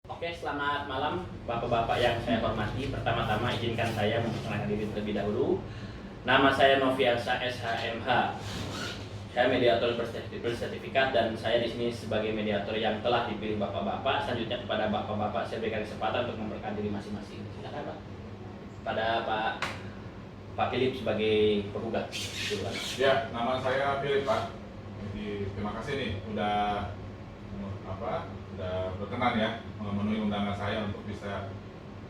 Oke, selamat malam Bapak-Bapak yang saya hormati. Pertama-tama izinkan saya memperkenalkan diri terlebih dahulu. Nama saya Noviansa SHMH. Saya mediator bersertifikat dan saya di sini sebagai mediator yang telah dipilih Bapak-Bapak. Selanjutnya kepada Bapak-Bapak saya berikan kesempatan untuk memperkenalkan diri masing-masing. Silakan Pak. Pada Pak Philip sebagai penggugat. Ya, nama saya Philip Pak. Jadi terima kasih nih udah berkenan ya memenuhi undangan saya untuk bisa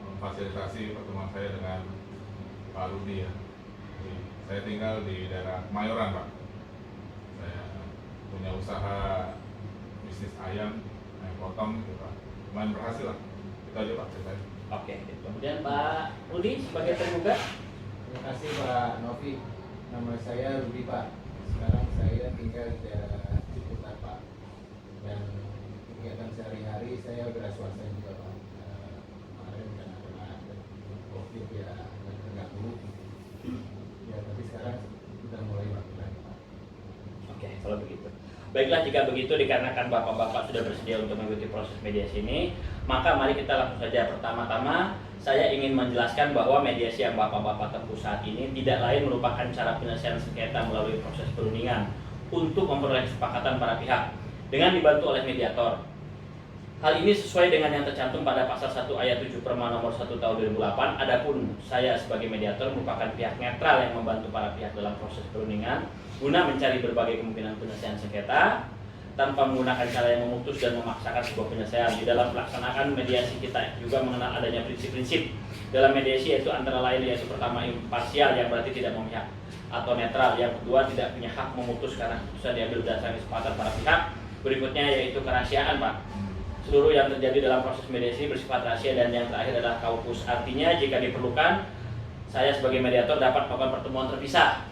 memfasilitasi pertemuan saya dengan Pak Rudi ya. Jadi, saya tinggal di daerah Kemayoran Pak. Saya punya usaha bisnis ayam potong gitu Pak. Lumayan berhasil lah. Itu aja Pak ceritanya. Oke, kemudian Pak Rudi sebagai penggugat. Terima kasih Pak Novi. Nama saya Rudi Pak. Sekarang saya tinggal di daerah Ciputat Pak. Dan kegiatan sehari-hari saya beras swasta juga Pak. Kemarin karena ada COVID ya agak terganggu. Ya tapi sekarang sudah mulai bangkit Pak. Oke, kalau begitu. Baiklah, jika begitu dikarenakan Bapak-Bapak sudah bersedia untuk mengikuti proses mediasi ini, maka mari kita langsung saja. Pertama-tama, saya ingin menjelaskan bahwa mediasi yang Bapak-Bapak tempuh saat ini tidak lain merupakan cara penyelesaian sengketa melalui proses perundingan untuk memperoleh kesepakatan para pihak dengan dibantu oleh mediator. Hal ini sesuai dengan yang tercantum pada pasal 1 ayat 7 Perma nomor 1 tahun 2008. Adapun saya sebagai mediator merupakan pihak netral yang membantu para pihak dalam proses perundingan guna mencari berbagai kemungkinan penyelesaian sengketa tanpa menggunakan cara yang memutus dan memaksakan sebuah penyelesaian. Di dalam pelaksanaan mediasi kita juga mengenal adanya prinsip-prinsip dalam mediasi, yaitu antara lain yaitu pertama imparsial yang berarti tidak memihak atau netral, yang kedua tidak punya hak memutus karena keputusan diambil berdasarkan kesepakatan para pihak, berikutnya yaitu kerahasiaan Pak. Seluruh yang terjadi dalam proses mediasi bersifat rahasia, dan yang terakhir adalah kaukus. Artinya jika diperlukan saya sebagai mediator dapat melakukan pertemuan terpisah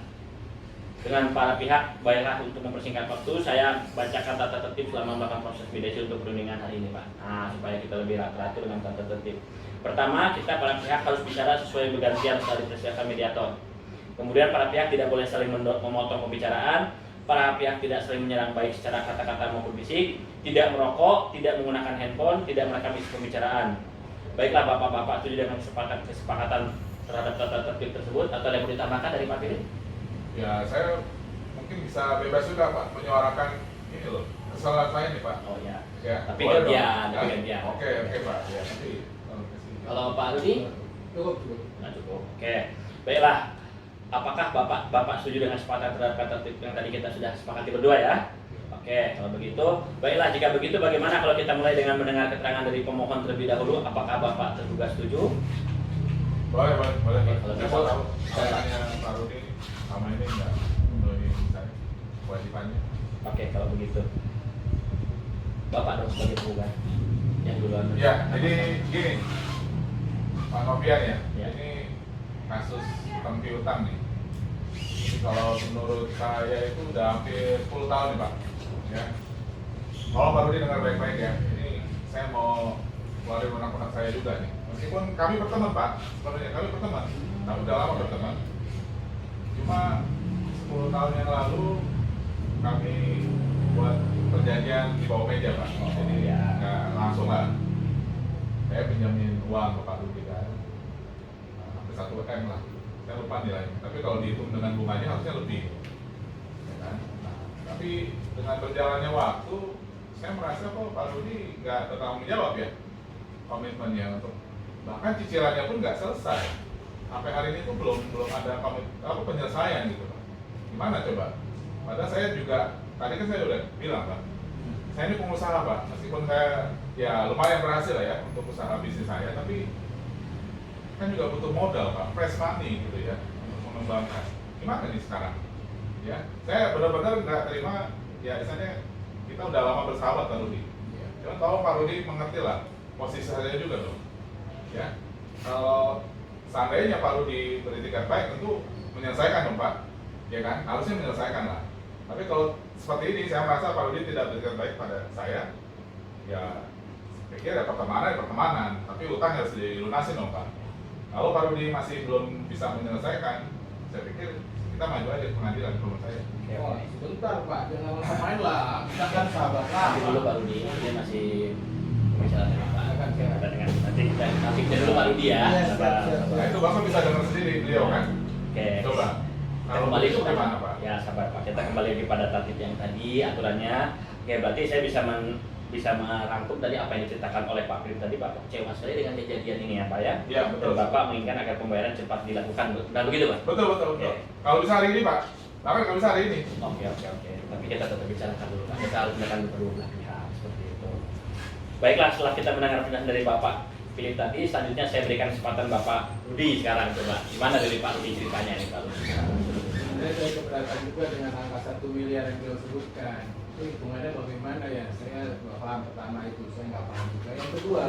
dengan para pihak. Baiklah, untuk mempersingkat waktu saya bacakan tata tertib selama melakukan proses mediasi untuk perundingan hari ini Pak. Nah, supaya kita lebih teratur dengan tata tertib. Pertama, kita para pihak harus bicara sesuai bergantian setelah dipersiapkan mediator. Kemudian para pihak tidak boleh saling memotong pembicaraan. Para pihak tidak saling menyerang baik secara kata-kata maupun fisik, tidak merokok, tidak menggunakan handphone, tidak merekam isi pembicaraan. Baiklah Bapak-Bapak, setuju dengan kesepakatan terhadap tata tertib tersebut atau ada yang mau ditambahkan dari Pak Philip? Ya, saya mungkin bisa bebas juga Pak menyuarakan ini loh kesalahan saya nih Pak. Oh ya. Ya, Tapi boleh dong? gantian, Ya? tapi gantian. Oke Pak. Ya, nanti Kalau Pak Rudi? Cukup. Nah, cukup. Oke. Baiklah. Apakah Bapak setuju dengan kesepakatan terhadap tata tertib yang tadi kita sudah sepakati berdua ya? Oke, kalau begitu, baiklah, jika begitu bagaimana kalau kita mulai dengan mendengar keterangan dari pemohon terlebih dahulu? Apakah Bapak terduga setuju? boleh. Oke, kalau Saya gitu. mau tahu saya tanya Pak Rudi sama ini nggak memenuhi misalnya kewajibannya. Oke, kalau begitu. Bapak dong sebagai penggugat yang duluan. Ya, jadi gini Pak Novian ya, Ya. ini kasus tangki utang nih. Jadi kalau menurut saya itu udah hampir 10 tahun nih Pak. Ya. Kalau Pak Rudi dengar baik-baik ya, ini saya mau keluarin undang-undang saya juga nih. Meskipun kami berteman Pak, sebenarnya kami berteman, kami udah lama berteman. Cuma 10 tahun yang lalu kami buat perjanjian di bawah meja Pak. Jadi ya. nggak langsung lah. Saya pinjamin uang ke Pak Rudi kan, hampir 1 M lah. Saya lupa nilainya. Tapi kalau dihitung dengan bunganya harusnya lebih. Ya kan? Nah, tapi dengan berjalannya waktu, saya merasa kok Pak Rudi nggak bertanggung jawab ya komitmennya untuk, bahkan cicilannya pun nggak selesai. Sampai hari ini tuh belum ada penyelesaian gitu Pak. Gimana coba? Padahal saya juga, tadi kan saya udah bilang Pak, saya ini pengusaha Pak, meskipun saya ya lumayan berhasil lah ya untuk usaha bisnis saya, tapi kan juga butuh modal Pak, fresh money gitu ya untuk mengembangkan. Gimana nih sekarang? Ya, saya benar-benar nggak terima. Ya, misalnya kita udah lama bersahabat Pak Rudi. Ya. Cuman tolong Pak Rudi mengerti lah posisi saya juga dong. Ya, kalau seandainya Pak Rudi beritikat baik, tentu menyelesaikan dong Pak. Ya kan, harusnya menyelesaikan lah. Tapi kalau seperti ini, saya merasa Pak Rudi tidak beritikat baik pada saya. Ya, pikir ya pertemanan, tapi utang harus dilunasi dong Pak. Kalau Pak Rudi masih belum bisa menyelesaikan, saya pikir kita maju aja ke pengadilan menurut saya. Oh, sebentar Pak, jangan main lah. Kita kan sahabat lah. Nanti dulu Pak Rudi, dia masih bicara dengan Pak. Silakan, silakan. Kita dengan nanti kita dulu Pak Rudi ya. Iya, siap, Sabar, siap. sabar. Nah itu Bapak bisa dengar sendiri beliau kan? Oke. Coba. Kita kembali itu kepada gimana Pak? Ya sabar Pak. Kita kembali lagi pada tatip yang tadi aturannya. Oke, berarti saya bisa merangkum tadi apa yang diceritakan oleh Pak Philip tadi. Bapak kecewa sekali dengan kejadian ini ya Pak ya. Iya betul. Dan Bapak menginginkan agar pembayaran cepat dilakukan. Dan begitu Pak. Betul betul betul. Oke. Kalau bisa hari ini Pak, bahkan kalau bisa hari ini. Oke. Tapi kita tetap bicarakan dulu Pak. Kita harus mendengarkan kedua belah pihak seperti itu. Baiklah, setelah kita mendengar penjelasan dari Bapak Philip tadi, selanjutnya saya berikan kesempatan Bapak Rudi sekarang coba. Gimana dari Pak Rudi ceritanya nih Pak Rudi? Saya keberatan juga dengan angka 1 miliar yang beliau sebutkan. Itu hitungannya bagaimana ya? Saya nggak paham. Pertama itu saya nggak paham juga. Yang kedua,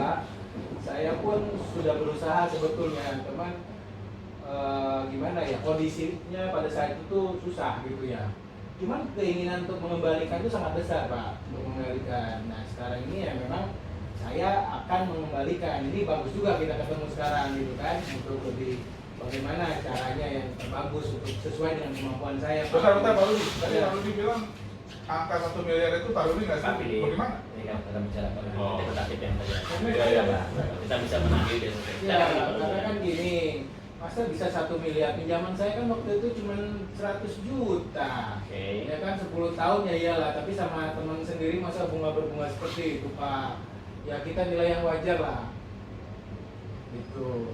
saya pun sudah berusaha sebetulnya, teman. Gimana ya, kondisinya pada saat itu tuh susah gitu ya. Cuman keinginan untuk mengembalikan itu sangat besar Pak, untuk mengembalikan. Nah sekarang ini ya memang saya akan mengembalikan. Ini bagus juga kita ketemu sekarang gitu kan, untuk lebih bagaimana caranya yang terbagus untuk sesuai dengan kemampuan saya Pak. Bentar Pak Rudi. Tadi Ya. Pak Rudi bilang angka 1 miliar itu Pak Rudi nggak Pak sih? Philip. Bagaimana? Ini kan kita bicara Pak Rudi. Oh. Kita tatip yang tadi. Iya, Pak. Kita bisa menagih besok. Ya, karena kan gini, masa bisa 1 miliar, pinjaman saya kan waktu itu cuma 100 juta. Oke. Ya kan 10 tahun ya iyalah, tapi sama teman sendiri masa bunga berbunga seperti itu Pak. Ya kita nilai yang wajar lah. Gitu.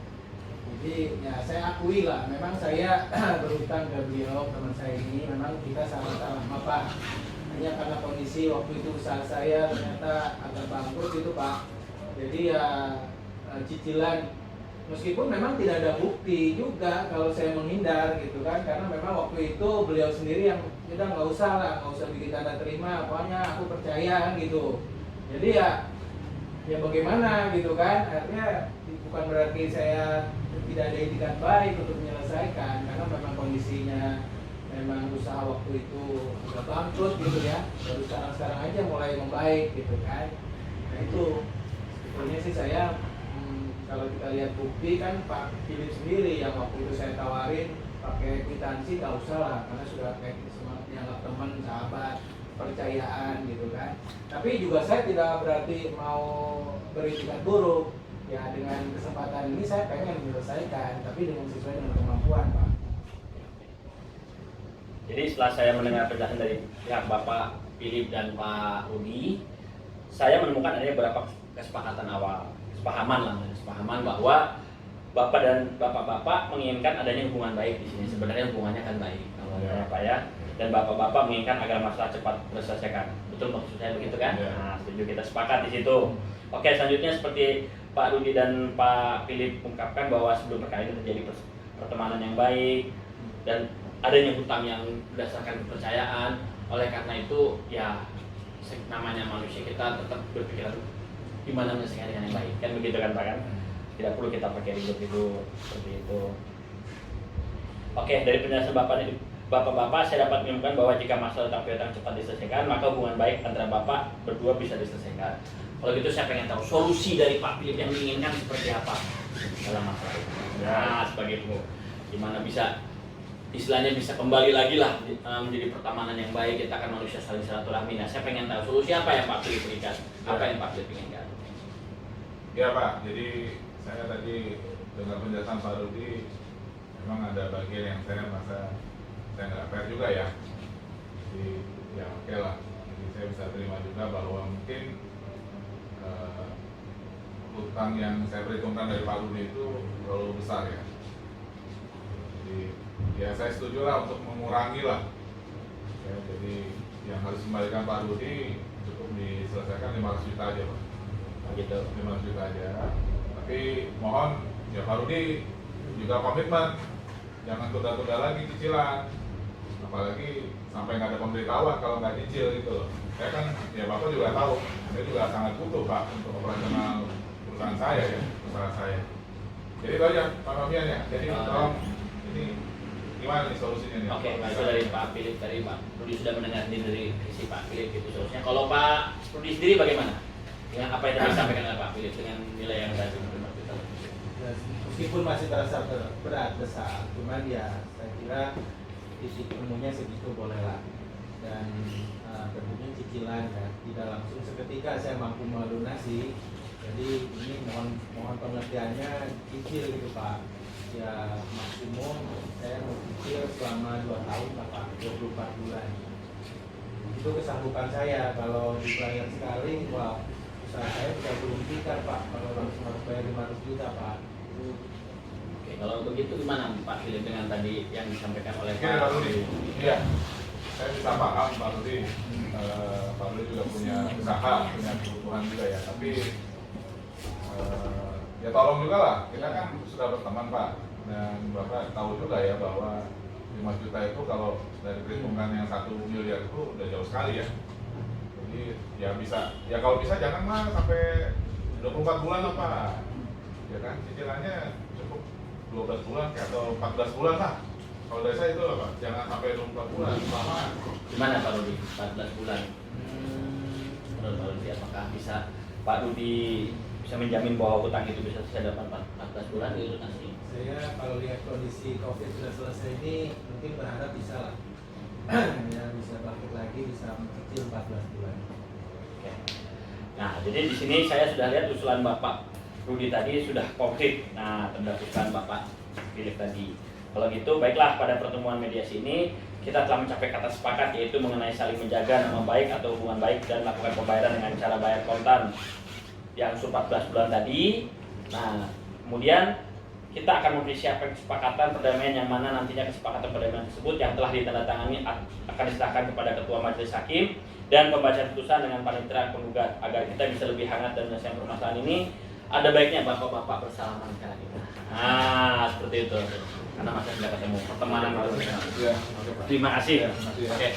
Jadi ya saya akui lah, memang saya berhutang ke beliau, teman saya ini, memang kita sama-sama Pak. Hanya karena kondisi waktu itu usaha saya ternyata agak bangkrut itu Pak. Jadi ya cicilan, meskipun memang tidak ada bukti juga kalau saya menghindar gitu kan, karena memang waktu itu beliau sendiri yang udah nggak usah bikin tanda terima, pokoknya aku percaya kan gitu. Jadi ya bagaimana gitu kan, artinya bukan berarti saya tidak ada itikat baik untuk menyelesaikan, karena memang kondisinya memang usaha waktu itu agak bangkrut gitu ya, baru sekarang aja mulai membaik gitu kan. Nah itu sebetulnya sih saya kalau kita lihat bukti kan Pak Philip sendiri yang waktu itu saya tawarin pakai kwitansi, nggak usah lah karena sudah kayak dianggap teman, sahabat, percayaan gitu kan. Tapi juga saya tidak berarti mau beritikat buruk ya, dengan kesempatan ini saya pengen menyelesaikan tapi dengan sesuai dengan kemampuan Pak. Jadi setelah saya mendengar penjelasan dari pihak Bapak Philip dan Pak Rudi, saya menemukan adanya beberapa kesepakatan awal, kesepahaman bahwa Bapak dan Bapak-bapak menginginkan adanya hubungan baik di sini. Sebenarnya hubungannya kan baik, awalnya Pak ya. Dan Bapak-bapak menginginkan agar masalah cepat terselesaikan. Betul maksud saya begitu kan? Ya. Nah, setuju, kita sepakat di situ. Oke, selanjutnya seperti Pak Rudi dan Pak Philip ungkapkan bahwa sebelum perkara ini terjadi pertemanan yang baik dan adanya hutang yang berdasarkan kepercayaan. Oleh karena itu ya namanya manusia, kita tetap berpikiran gimana menyelesaikan dengan yang baik, kan begitu kan Pak kan? Tidak perlu kita pakai ribut-ribut seperti itu. Oke, dari penjelasan Bapak-bapak saya dapat menyimpulkan bahwa jika masalah hutang piutang cepat diselesaikan, maka hubungan baik antara Bapak berdua bisa diselesaikan. Kalau gitu saya pengen tahu solusi dari Pak Philip yang diinginkan seperti apa dalam masalah itu. Nah, sebagai itu gimana bisa istilahnya bisa kembali lagi lah menjadi pertemanan yang baik, kita akan manusia saling silaturahmi. Nah, saya pengen tahu solusi apa yang Pak Philip berikan, apa yang Pak Philip inginkan. Ya Pak, jadi saya tadi dengan penjelasan Pak Rudi memang ada bagian yang saya merasa saya nggak fair juga ya. Jadi ya oke lah, jadi saya bisa terima juga bahwa mungkin hutang yang saya perhitungkan dari Pak Rudi itu terlalu besar ya. Jadi ya saya setuju lah untuk mengurangi lah ya, jadi yang harus dikembalikan Pak Rudi cukup diselesaikan 500 juta aja Pak. Gitu. 500 juta aja, tapi mohon ya Pak Rudi juga komitmen, jangan tunda-tunda lagi cicilan, apalagi sampai nggak ada pemberitahuan kalau nggak cicil gitu loh. Saya kan ya Bapak juga tahu, saya juga sangat butuh Pak untuk operasional perusahaan saya ya, usaha saya. Jadi itu aja Pak Novian ya, jadi tolong ini gimana nih solusinya nih? Oke, itu dari Pak Philip, dari Pak Rudi sudah mendengar dari sisi Pak Philip itu solusinya. Kalau Pak Rudi sendiri bagaimana? Dengan apa yang tadi disampaikan oleh Pak Philip dengan nilai yang tadi Meskipun masih terasa berat besar, cuman ya saya kira titik temunya segitu boleh lah. Dan tentunya cicilan ya, tidak langsung seketika saya mampu melunasi, Jadi ini mohon pengertiannya cicil gitu Pak. Ya maksimum saya mau cicil selama 2 tahun lah Pak, 24 bulan. Itu kesanggupan saya. Kalau dibayar sekali, wah usaha saya bisa belum tikar Pak. Kalau langsung harus bayar 500 juta Pak. Oke, kalau begitu gimana Pak Philip dengan tadi yang disampaikan oleh Oke, Pak Rudi. Pak? Iya, saya bisa paham Pak Rudi. Pak Rudi juga punya usaha, punya kebutuhan juga ya. Tapi ya tolong juga lah. Kita kan sudah berteman Pak, dan Bapak tahu juga ya bahwa 5 juta itu kalau dari perhitungan yang 1 miliar itu udah jauh sekali ya. Jadi ya bisa, ya kalau bisa janganlah sampai 24 bulan lah Pak. Ya kan, cicilannya cukup 12 bulan atau 14 bulan lah. Kalau dari saya itu lah Pak, jangan sampai 24 bulan selama. Gimana Pak Rudi? 14 bulan. Menurut Pak Rudi apakah bisa Pak Rudi bisa menjamin bahwa hutang itu bisa selesai dalam 14 bulan itu nanti? Saya kalau lihat kondisi COVID sudah selesai ini mungkin berharap bisa lah. Ya bisa bangkit lagi, bisa mencicil 14 bulan. Oke. Nah, jadi di sini saya sudah lihat usulan Bapak Rudi tadi sudah konkret. Nah, terhadap usulan Bapak Philip tadi. Kalau gitu, baiklah pada pertemuan mediasi ini kita telah mencapai kata sepakat yaitu mengenai saling menjaga nama baik atau hubungan baik dan melakukan pembayaran dengan cara bayar kontan yang 14 bulan tadi. Nah, kemudian kita akan mempersiapkan kesepakatan perdamaian yang mana nantinya kesepakatan perdamaian tersebut yang telah ditandatangani akan diserahkan kepada Ketua Majelis Hakim dan pembacaan putusan dengan panitera penggugat agar kita bisa lebih hangat dan menyelesaikan permasalahan ini. Ada baiknya bapak-bapak bersalaman karena kita. Nah, seperti itu. Karena masih tidak ketemu pertemanan baru. Ya, oke Pak. Terima kasih. Ya, terima kasih ya. Oke.